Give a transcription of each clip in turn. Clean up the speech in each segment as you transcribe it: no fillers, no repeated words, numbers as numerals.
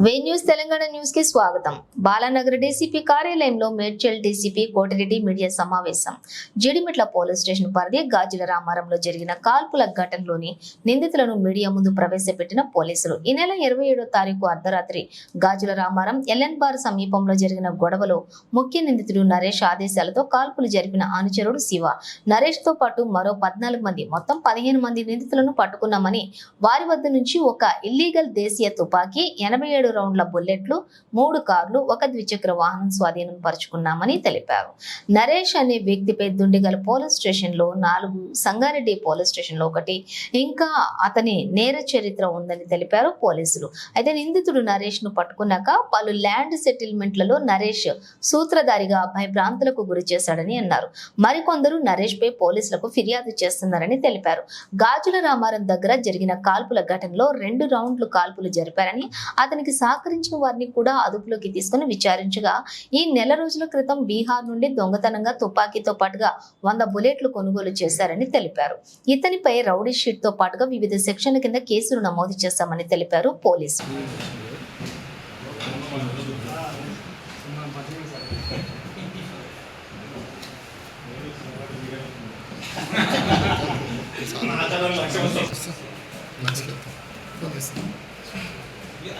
వే news Telangana news కి స్వాగతం. Balanagar DCP కార్యాలయంలో మేడ్చల్ డీసీపీ కోటిరెడ్డి మీడియా సమావేశం. జీడిమెట్ల పోలీస్ స్టేషన్ పరిధి గాజుల రామారంలో జరిగిన కాల్పుల ఘటనలోని నిందితులను మీడియా ముందు ప్రవేశపెట్టిన పోలీసులు ఈ నెల 27వ తారీఖు అర్ధరాత్రి గాజుల రామారం ఎల్ఎన్ బార్ సమీపంలో జరిగిన గొడవలో ముఖ్య నిందితుడు నరేష్ ఆదేశాలతో కాల్పులు జరిపిన అనుచరుడు శివ, నరేష్ తో పాటు మరో 14 మంది మొత్తం 15 మంది నిందితులను పట్టుకున్నామని, వారి వద్ద నుంచి ఒక ఇల్లీగల్ దేశీయ తుపాకీ, 87 రౌండ్ల బుల్లెట్లు, 3 కార్లు, ఒక ద్విచక్ర వాహనం స్వాధీనం పరుచుకున్నామని తెలిపారు. నరేష్ అనే వ్యక్తిపై దుండిగల్ పోలీస్ స్టేషన్ లో 4, సంగారెడ్డి పోలీస్ స్టేషన్ లో 1, ఇంకా అతని నేర చరిత్ర ఉందని తెలిపారు పోలీసులు. అయితే నిందితుడు నరేష్ ను పట్టుకున్నాక పలు ల్యాండ్ సెటిల్మెంట్లలో నరేష్ సూత్రధారిగా భయభ్రాంతులకు గురి చేశాడని అన్నారు. మరికొందరు నరేష్ పై పోలీసులకు ఫిర్యాదు చేస్తున్నారని తెలిపారు. గాజుల రామారం దగ్గర జరిగిన కాల్పుల ఘటనలో 2 రౌండ్లు కాల్పులు జరిపారని, అతనికి సహకరించిన వారిని కూడా అదుపులోకి తీసుకుని విచారించగా ఈ నెల రోజుల క్రితం బీహార్ నుండి దొంగతనంగా తుపాకీతో పాటుగా 100 బుల్లెట్లు కొనుగోలు చేశారని తెలిపారు. ఇతనిపై రౌడీ షీట్ తో పాటుగా వివిధ సెక్షన్ల కింద కేసులు నమోదు చేశామని తెలిపారు పోలీసులు.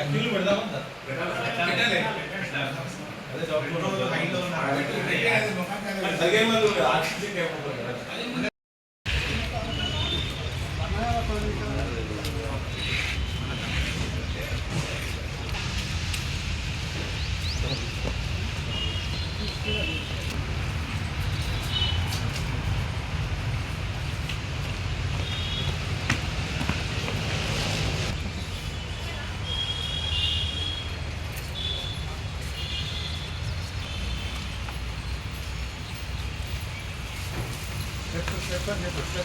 అగ్నిలు పెడదామంట పెట్టాలి అదే డబ్బులు హైలో అలాగే మనం ఆర్టిస్ట్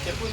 కేపబుల్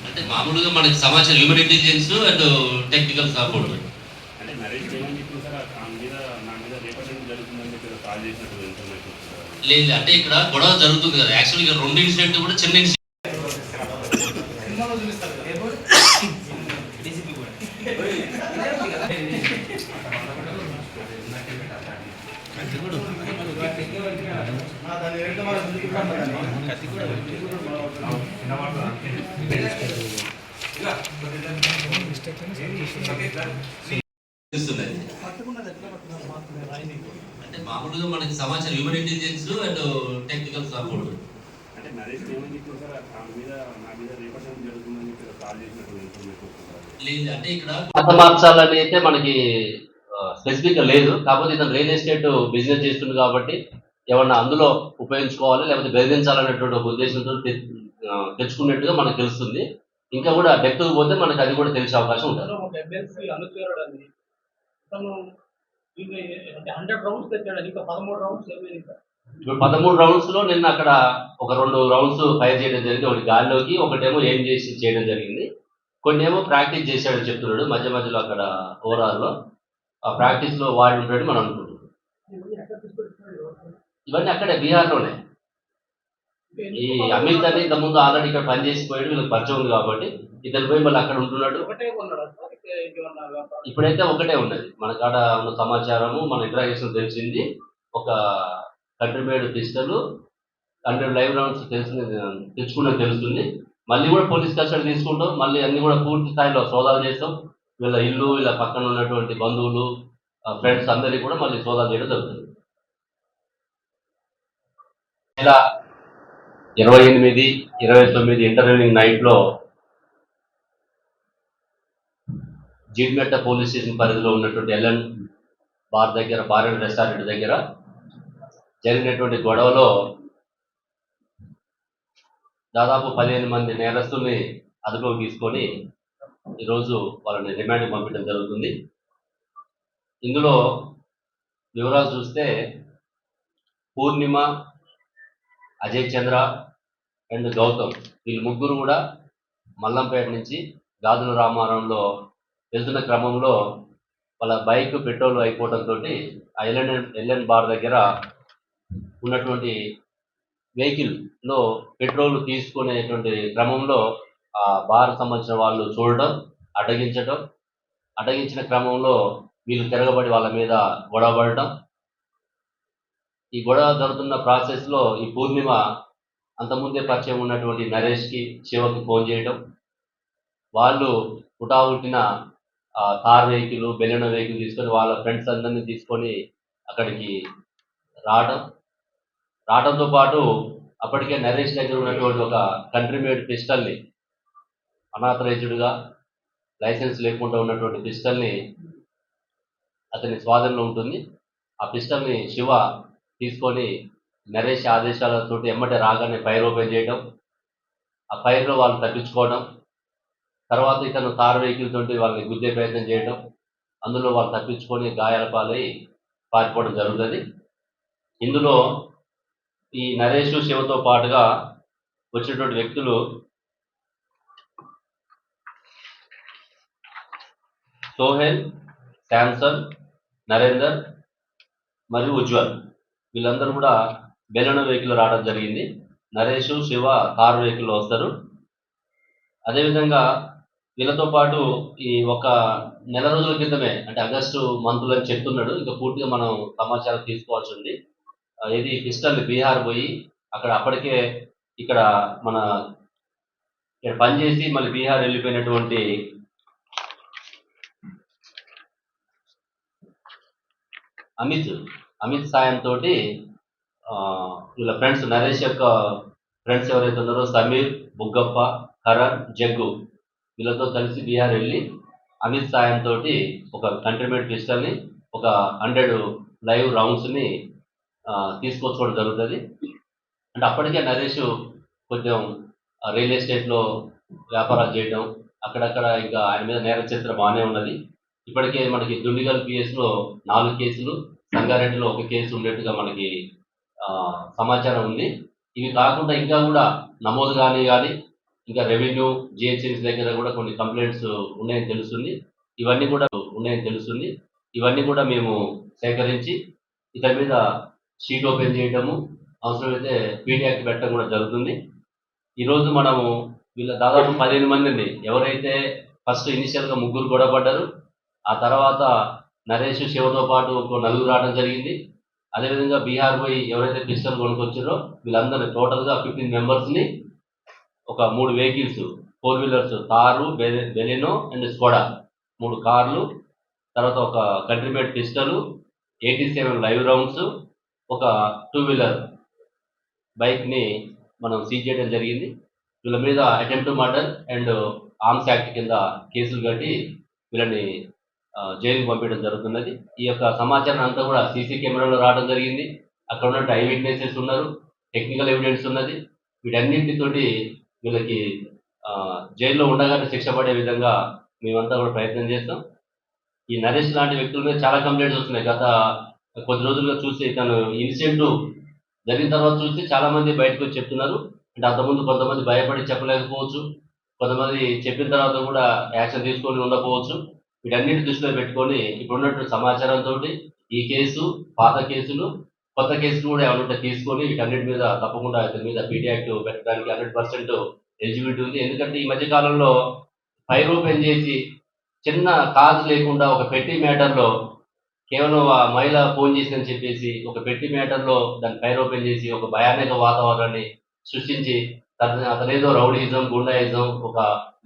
అంటే మామూలుగా మనకి సమాచారం human intelligence and technical support అంటే నరేష్ ఏమని చెప్పింది సార్ నా మీద రేపటి జరుగుతుందని చెప్పి కాల్ చేసినట్టు ఇన్ఫర్మేషన్ లేదు. అంటే ఇక్కడ గొడవ జరుగుతుంది కదా, యాక్చువల్గా 2 ఇన్సిడెంట్ కూడా చిన్న ఇన్సిడెంట్. అంటే మామూలుగా మనకి సమాచారం human intelligence and technical support అంటే నరేష్ ఏమని చెప్పింది సార్ నా మీద రేపటి జరుగుతుందని చెప్పి కాల్ చేసినట్టు ఇన్ఫర్మేషన్ లేదు. అంటే ఇక్కడ కొత్త మార్చాలని అయితే మనకి స్పెసిఫిక్ లేదు. కాకపోతే ఇతను రియల్ ఎస్టేట్ బిజినెస్ చేస్తుంది కాబట్టి ఏమన్నా అందులో ఉపయోగించుకోవాలి లేకపోతే బెదిరించాలనేటువంటి ఒక ఉద్దేశంతో తెచ్చుకున్నట్టుగా మనకు తెలుస్తుంది. ఇంకా కూడా డెప్త్ పోతే మనకి అది కూడా తెలిసే అవకాశం ఉంటుంది. ఇప్పుడు 13 రౌండ్స్ లో నిన్న అక్కడ ఒక 2 రౌండ్స్ ఫైర్ చేయడం జరిగింది. ఒకటి గాల్లోకి, ఒకటేమో ఏం చేసి చేయడం జరిగింది. కొన్ని ఏమో ప్రాక్టీస్ చేశాడని చెప్తున్నాడు. మధ్య మధ్యలో అక్కడ ఓవరాల్లో ఆ ప్రాక్టీస్ లో వాడి ఉంటాడు మనం అనుకుంటున్నాం. ఇవన్నీ అక్కడే బీహార్లోనే. ఈ అమిత్ అని ఇంతకుముందు ఆల్రెడీ ఇక్కడ పనిచేసిపోయాడు, వీళ్ళకి పరిచయం ఉంది కాబట్టి ఇతను పోయి మళ్ళీ అక్కడ ఉంటున్నాడు. ఇప్పుడైతే ఒకటే ఉన్నది మన కాడ ఉన్న సమాచారము, మన ఇంటరాక్షన్ తెలిసింది. ఒక country made pistol 100 live rounds తెచ్చుకున్నది తెలుస్తుంది. మళ్ళీ కూడా పోలీస్ కస్టడీ తీసుకుంటాం. మళ్ళీ అన్ని కూడా పూర్తి స్థాయిలో సోదాలు చేస్తాం. వీళ్ళ ఇల్లు, వీళ్ళ పక్కన ఉన్నటువంటి బంధువులు, ఫ్రెండ్స్ అందరికీ కూడా మళ్ళీ సోదాలు చేయడం జరుగుతుంది. ఇలా 28, 29 ఇంటర్వ్యూనింగ్ నైట్లో జీడిమెట్ట పోలీస్ స్టేషన్ పరిధిలో ఉన్నటువంటి ఎల్ఎన్ బార్ దగ్గర, బార్ అండ్ రెస్టారెంట్ దగ్గర జరిగినటువంటి గొడవలో దాదాపు 15 మంది నేరస్తుల్ని అదుపులోకి తీసుకొని ఈరోజు వాళ్ళని రిమాండ్కి పంపించడం జరుగుతుంది. ఇందులో వివరాలు చూస్తే పూర్ణిమ, అజయ్ చంద్ర అండ్ గౌతమ్ వీళ్ళు ముగ్గురు కూడా మల్లంపేట నుంచి గాజుల రామారంలో వెళ్తున్న క్రమంలో వాళ్ళ బైక్ పెట్రోల్ అయిపోవడంతో ఆ ఎల్ఎన్ బార్ దగ్గర ఉన్నటువంటి వెహికల్లో పెట్రోల్ తీసుకునేటువంటి క్రమంలో ఆ బార్ సంబంధించిన వాళ్ళు చూడడం, అడ్డగించిన క్రమంలో వీళ్ళు తిరగబడి వాళ్ళ మీద గొడవ పడటం. ఈ గొడవ జరుగుతున్న ప్రాసెస్లో ఈ పూర్ణిమ అంతకుముందే పరిచయం ఉన్నటువంటి నరేష్కి, శివకి ఫోన్ చేయడం, వాళ్ళు హుటాహుటిన కార్ వెహికల్, బెలెనో వెహికల్ తీసుకొని వాళ్ళ ఫ్రెండ్స్ అందరినీ తీసుకొని అక్కడికి రావడంతో పాటు అప్పటికే నరేష్ దగ్గర ఉన్నటువంటి ఒక కంట్రీ మేడ్ పిస్టల్ని, అనాథరైజ్డ్గా లైసెన్స్ లేకుండా ఉన్నటువంటి పిస్టల్ని అతని స్వాధీనంలో ఉంటుంది. ఆ పిస్టల్ని శివ తీసుకొని నరేష్ ఆదేశాలతో ఎమ్మటే రాగానే ఫైర్ ఓపెన్ చేయడం, ఆ ఫైర్లో వాళ్ళు తప్పించుకోవడం, తర్వాత ఇతను కార్ వెహికల్ తోటి వాళ్ళని గుద్దే ప్రయత్నం చేయడం, అందులో వాళ్ళు తప్పించుకొని గాయాల పాలై పారిపోవడం జరుగుతుంది. ఇందులో ఈ నరేష్, శివతో పాటుగా వచ్చినటువంటి వ్యక్తులు సోహెల్, శాంసన్, నరేందర్ మరియు ఉజ్వల్ వీళ్ళందరూ కూడా బెలెనో వెహికల్ రావడం జరిగింది. నరేష్, శివ కార్ వెహికల్లో వస్తారు. అదేవిధంగా వీళ్ళతో పాటు ఈ ఒక నెల రోజుల క్రితమే, అంటే ఆగస్టు మంత్లో అని చెప్తున్నాడు, ఇంకా పూర్తిగా మనం సమాచారం తీసుకోవాల్సి ఉంది. ఇది పిస్టల్ బీహార్ పోయి అక్కడ అప్పటికే ఇక్కడ పనిచేసి మళ్ళీ బీహార్ వెళ్ళిపోయినటువంటి అమిత్ సాయంతో వీళ్ళ ఫ్రెండ్స్, నరేష్ యొక్క ఫ్రెండ్స్ ఎవరైతే ఉన్నారో సమీర్, బుగ్గప్ప, కరణ్, జగ్గు వీళ్ళతో కలిసి బీహార్ వెళ్ళి అమిత్ సాయంతో ఒక కంట్రీ మేడ్ పిస్టల్ని, ఒక 100 లైవ్ రౌండ్స్ని తీసుకొచ్చుకోవడం జరుగుతుంది. అంటే అప్పటికే నరేష్ కొంచెం రియల్ ఎస్టేట్లో వ్యాపారాలు చేయడం, అక్కడక్కడ ఇంకా ఆయన మీద నేర చరిత్ర బాగానే ఉన్నది. ఇప్పటికే మనకి దుండిగల్ పిఎస్లో 4 కేసులు, సంగారెడ్డిలో 1 కేసు ఉండేట్టుగా మనకి సమాచారం ఉంది. ఇవి కాకుండా ఇంకా కూడా నమోదు కానీ ఇంకా రెవెన్యూ, జిహెచ్ఎంసీ దగ్గర కూడా కొన్ని కంప్లైంట్స్ ఉన్నాయని తెలుస్తుంది. ఇవన్నీ కూడా మేము సేకరించి ఇతని మీద షీట్ ఓపెన్ చేయడము, అవసరమైతే పీడీ యాక్ట్ పెట్టడం కూడా జరుగుతుంది. ఈరోజు మనము వీళ్ళ దాదాపు 15 మందిని, ఎవరైతే ఫస్ట్ ఇనిషియల్గా 3 గొడవ పడ్డారు, ఆ తర్వాత నరేష్, శివతో పాటు ఒక 4 రావడం జరిగింది. అదేవిధంగా బీహార్ పోయి ఎవరైతే పిస్టల్ కొనుక్కొచ్చారో వీళ్ళందరినీ టోటల్గా 15 మెంబర్స్ని ఒక 3 vehicles, 4 wheelers, car, Baleno and Skoda 3 కార్లు, తర్వాత ఒక country made pistol, 87 live rounds, ఒక 2 వీలర్ బైక్ని మనం సీజ్ చేయడం జరిగింది. వీళ్ళ మీద attempt murder and arms act కింద కేసులు కట్టి వీళ్ళని జైలుకి పంపించడం జరుగుతున్నది. ఈ యొక్క సమాచారం అంతా కూడా సీసీ కెమెరాలో రావడం జరిగింది. అక్కడ ఉన్న ఐ విట్నెసెస్ ఉన్నారు, టెక్నికల్ ఎవిడెన్స్ ఉన్నది. వీటన్నింటితోటి వీళ్ళకి జైల్లో ఉండగానే శిక్ష పడే విధంగా మేమంతా కూడా ప్రయత్నం చేస్తాం. ఈ నరేష్ లాంటి వ్యక్తుల మీద చాలా కంప్లైంట్స్ వస్తున్నాయి. గత కొద్ది రోజులుగా చూస్తే ఇతను ఇన్సిడెంట్ జరిగిన తర్వాత చూస్తే చాలా మంది బయటకు వచ్చి చెప్తున్నారు. అంటే అంతకుముందు కొంతమంది భయపడి చెప్పలేకపోవచ్చు, కొంతమంది చెప్పిన తర్వాత కూడా యాక్షన్ తీసుకొని ఉండకపోవచ్చు. వీటన్నిటి దృష్టిలో పెట్టుకొని ఇప్పుడున్నటువంటి సమాచారంతో ఈ కేసు, పాత కేసులు, కొత్త కేసులు కూడా ఏమైనా తీసుకొని వీటన్నిటి మీద తప్పకుండా ఇతని మీద పీడీ యాక్ట్ పెట్టడానికి 100% ఎలిజిబిలిటీ ఉంది. ఎందుకంటే ఈ మధ్య కాలంలో ఫైర్ ఓపెన్ చేసి చిన్న కాజ్ లేకుండా ఒక పెట్టి మ్యాటర్లో, కేవలం ఆ మహిళ ఫోన్ చేసిందని చెప్పేసి ఒక పెట్టి మ్యాటర్లో దాన్ని ఫైర్ ఓపెన్ చేసి ఒక భయానక వాతావరణాన్ని సృష్టించి అతనేదో రౌడీయిజం, గుండాయిజం, ఒక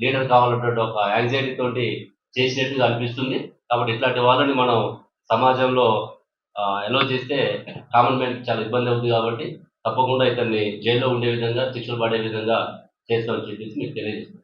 లీడర్ కావాలన్నటువంటి ఒక యాంగ్జైటీ తోటి చేసినట్టుగా అనిపిస్తుంది. కాబట్టి ఇట్లాంటి వాళ్ళని మనం సమాజంలో ఎలో చేస్తే కామన్ మ్యాన్కి చాలా ఇబ్బంది అవుతుంది. కాబట్టి తప్పకుండా ఇతన్ని జైల్లో ఉండే విధంగా, శిక్షలు పడే విధంగా చేస్తామని చెప్పేసి మీకు తెలియజేస్తాం.